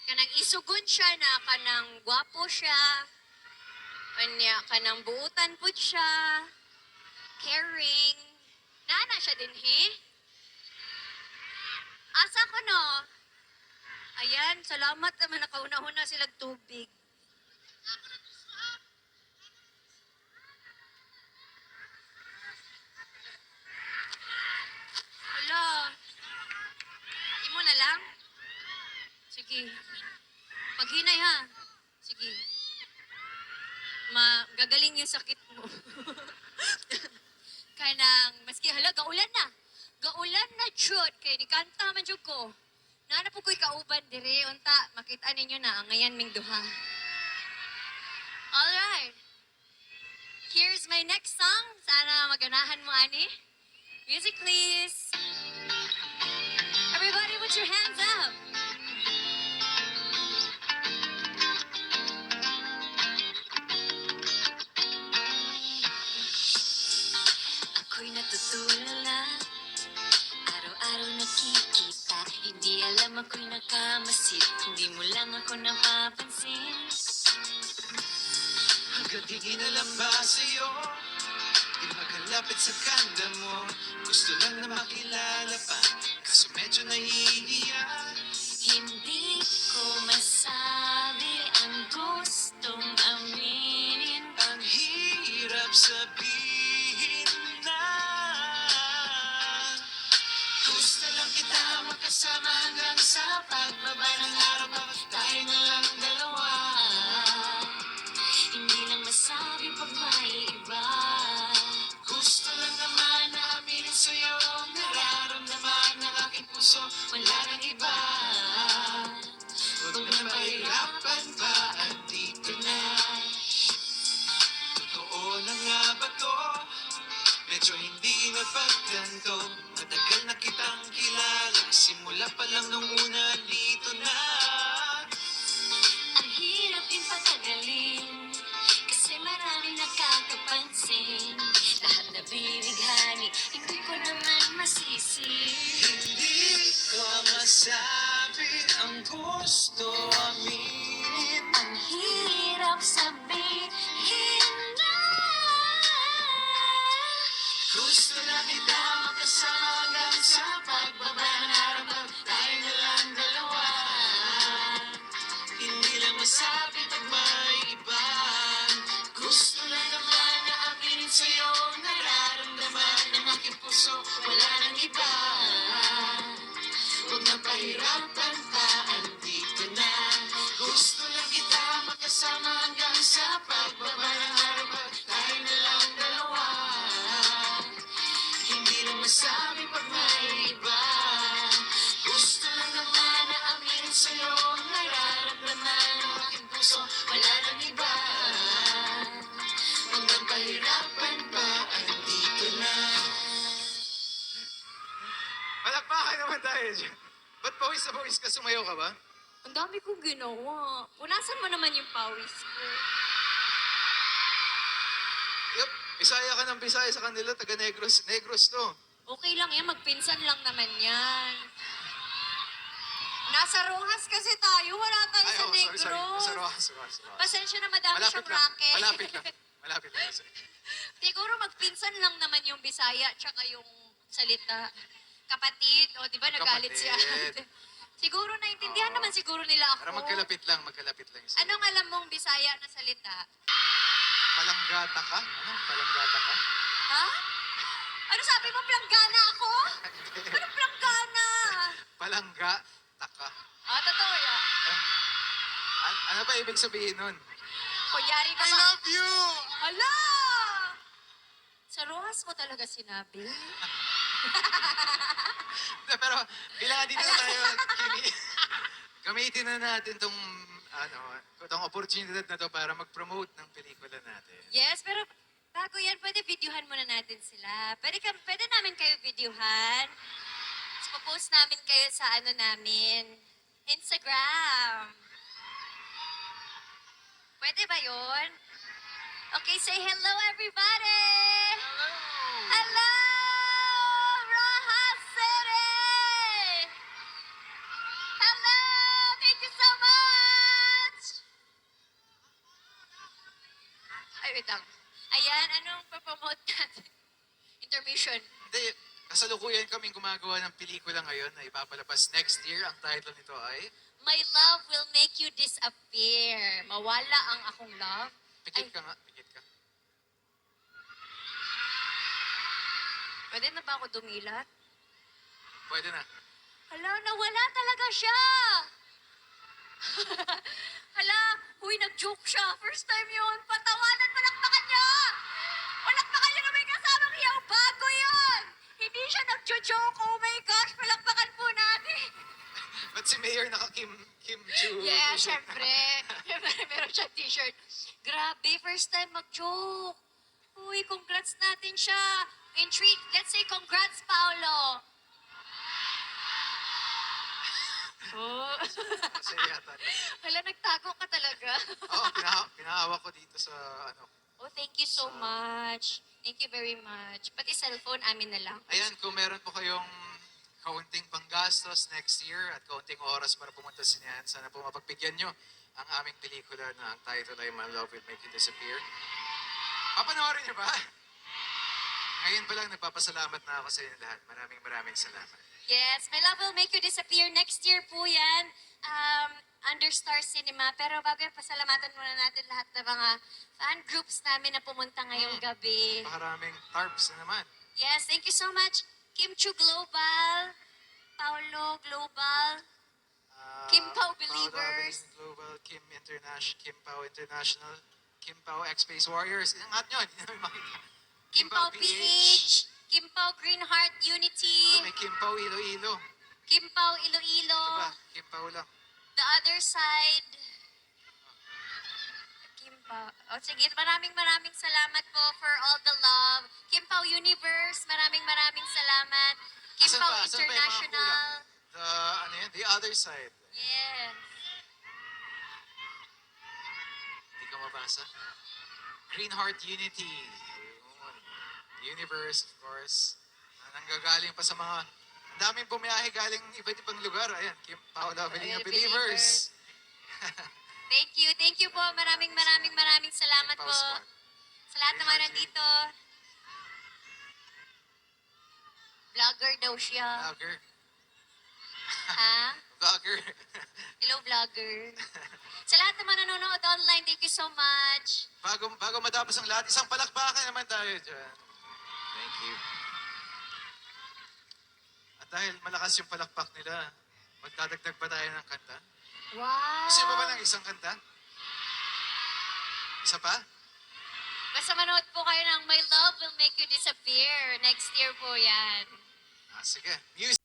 Kanang isugon siya na kanang gwapo siya. Anya, kanang buutan po siya. Caring. Nana siya din, he? Asa ko, no? Ayan, salamat naman nakauna-una silang tubig. Hala. Imo na lang? Sige. Paghinay ha. Sige. Gagaling yung sakit mo. Kanang, maski hala, gaulan na. Gaulan na, chud. Kaya ni kanta man jud ko. Nana po ko'y kauban dire. Unta, makita ninyo na ang ngayon ming duha. Alright. Here's my next song. Sana maganahan mo, ani. Music, please. Everybody put your hands up. Ako'y natutulala. Araw-araw nakikita. Hindi alam ako'y nakamasid. Hindi mo lang ako napapansin. Hanggang di na lang ba sa'yo? Di makalapit sa kanda mo. Gusto lang na makilala pa, kaso medyo nahihiya. Hindi ko masabi ang gustong aminin. Ang hirap sabihin na gusto lang kita makasama hanggang sa pagbaba ng araw. Bakit tayo na lang dalawa? Hindi lang masabi pag may iba. Gusto lang naman na aminin sa'yo ang nararamdaman ng aking puso. Wala nang iba. Huwag na mahirapan pa, andito na. Totoo na nga ba to? Medyo hindi napagtanto. Matagal na kitang kilala. Simula pa lang nung una, dito na. Ang hirap din patagalin, kasi marami nakakapansin. Lahat na binighani, hindi ko naman masisi. Hindi ko masabi ang gusto aminin. Ang hirap sabihin na Gusto na kita makasama hanggang sa pagbaba ng araw. Bakit tayo na lang dalawa? Hindi lang masabi pag may iba. Gusto lang naman na aminin sa'yo ang nararamdaman ng aking puso. Wala nang iba. Huwag na pahirapan pa, andito na. Gusto lang kita makasama hanggang sa pagbaba ng araw. Bakit tayo na lang dalawa? Hindi lang masabi pag may iba. Gusto lang naman na aminin sa'yo ang nararamdaman ng aking puso. Wala nang iba. Huwag nang pahirapan pa, andito na. Palakpakan naman tayo dyan. Ba't pawis na pawis ka? Sumayaw ka ba? ang dami kong ginawa. Punasan mo naman yung pawis ko. Yup, Bisaya ka ng Bisaya sa kanila, taga Negros. Negros to. Okay lang yan, magpinsan lang naman yan. Nasa Rojas kasi tayo, wala tayo sa Negros. Sorry. Sa Rojas. Pasensya na madami Malapit siyang lang. racket. Malapit lang. Siguro magpinsan lang naman yung Bisaya tsaka yung salita. Kapatid, o di ba nagalit siya? Kapatid. Siguro naintindihan Oo. naman siguro nila ako. Para magkalapit lang yung sila. Anong alam mong Bisaya na salita? Palanggata ka? Ano? Palanggata ka? Ha? Ano sabi mo, planggana ako? Ano planggana? Palanggata ka. Ah, totoo yan. Ano ba ibig sabihin nun? Kunyari ka I ba? love you! Hala! Sa Rojas mo talaga sinabi? Pero bilang dito tayo, gamitin na natin tong opportunity na to para mag-promote ng pelikula natin. Yes, pero bago yan, pwede videohan muna natin sila. Pwede namin kayo videohan. Tapos popost namin kayo sa namin, Instagram. Pwede ba yun? Okay, say hello everybody! Hello! Hello! Rojas City! Hello! Thank you so much! wait lang. Ayan, anong papromote natin? Intermission. Hindi, kasalukuyan kaming gumagawa ng pelikula ngayon na ipapalabas next year. Ang title nito ay My love will make you disappear. Mawala ang akong love. Pikit ka nga, pikit ka. Pwede na ba ako dumilat? Pwede na. Hala, nawala talaga siya! Hala, huy, nag-joke siya. First time yun. Patawanan, palakpakan niya! Palakpakan niya na may kasamang iyaw. Bago yun! Hindi siya nag-joke. Oh my gosh, palakpakan po natin. Ba't si Mayor naka-Kim Chu? Yeah, syempre. Meron siyang t-shirt. Grabe, first time mag-joke. Uy, congrats natin siya. In treat, let's say congrats, Paolo. Oh. Kasi yata. Hala, nagtago ka talaga. Oo, pinahawak ko dito sa ano. Oh, thank you so much. Thank you very much. Pati cellphone, amin na lang. Ayan, kung meron po kayong kaunting panggastos next year at kaunting oras para pumunta sa sinihan, sana po mapagbigyan nyo ang aming pelikula na ang title ay My Love Will Make You Disappear. Papanoorin nyo ba? Ngayon pa lang nagpapasalamat na ako sa inyo lahat. Maraming salamat. Yes, My Love Will Make You Disappear. Next year po yan. Under Star Cinema. Pero bago yan, pasalamatan muna natin lahat ng mga fan groups namin na pumunta ngayong gabi. Napakaraming tarps na naman. Yes, thank you so much. Kim Chu Global, Paolo Global, Kim Pao Believers. Global, Kim International, Kim Pao International, Kim Pao X-Space Warriors. Ingat nyo, hindi namin makita. Kim Pao PH, Kim Pao Green Heart Unity, Ito may Kim Pao Iloilo. Kim Pao Iloilo, Ito ba? Kim Pao lang. The Other Side. Kim Pao. Oh, sige, maraming salamat po for all the love. Kim Pao Universe, maraming salamat. Kim Asan Pao ba? Asan ba yung mga International. kulang? The Other Side. Yes. Hindi ko mabasa. Green Heart Unity. Ayun. Universe, of course. Nanggagaling pa sa mga... Ang daming bumiyahe galing iba't ibang lugar. Ayan, Kim Pao Lavelinga Believers. Thank you po. Maraming salamat Kim Pao po. Squad. Sa lahat naman nandito. Vlogger daw siya. Vlogger. Ha? Vlogger. Hello, vlogger. Sa lahat naman nanonood online, thank you so much. bago matapos ang lahat, isang palakpakan naman tayo dyan. Thank you. At dahil malakas yung palakpak nila, magdadagdag pa tayo ng kanta. Wow! Gusto mo ba ng isang kanta? Isa pa? Basta manood po kayo ng My Love Will Make You Disappear. Next year po yan. Sige. Music.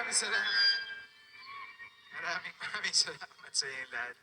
maraming salamat. Maraming salamat sa inyo lahat.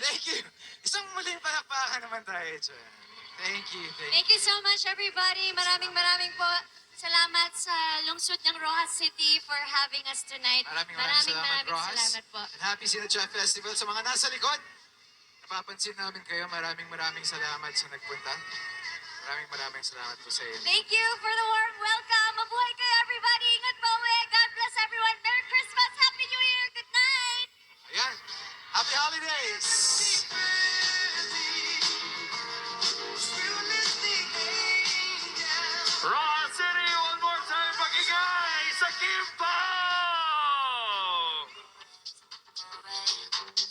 Thank you. Isang muling palakpakan naman tayo dyan. Thank you. Thank you so much, everybody. Maraming po salamat sa lungsod ng Rojas City for having us tonight. Maraming salamat po. And happy Sinatra Festival sa mga nasa likod. Napapansin namin kayo. Maraming salamat sa nagpunta. Maraming salamat po sa inyo. Thank you for the warm welcome. Mabuhay kayo, everybody. Ingat po uwi. God bless everyone. Merry Christmas. Happy New Year. Good night. Ayan. Happy Holidays! Rojas City, one more time, pakingay sa Kimpo!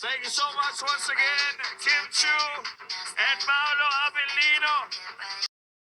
Thank you so much once again, Kim Chu and Paolo Avellino.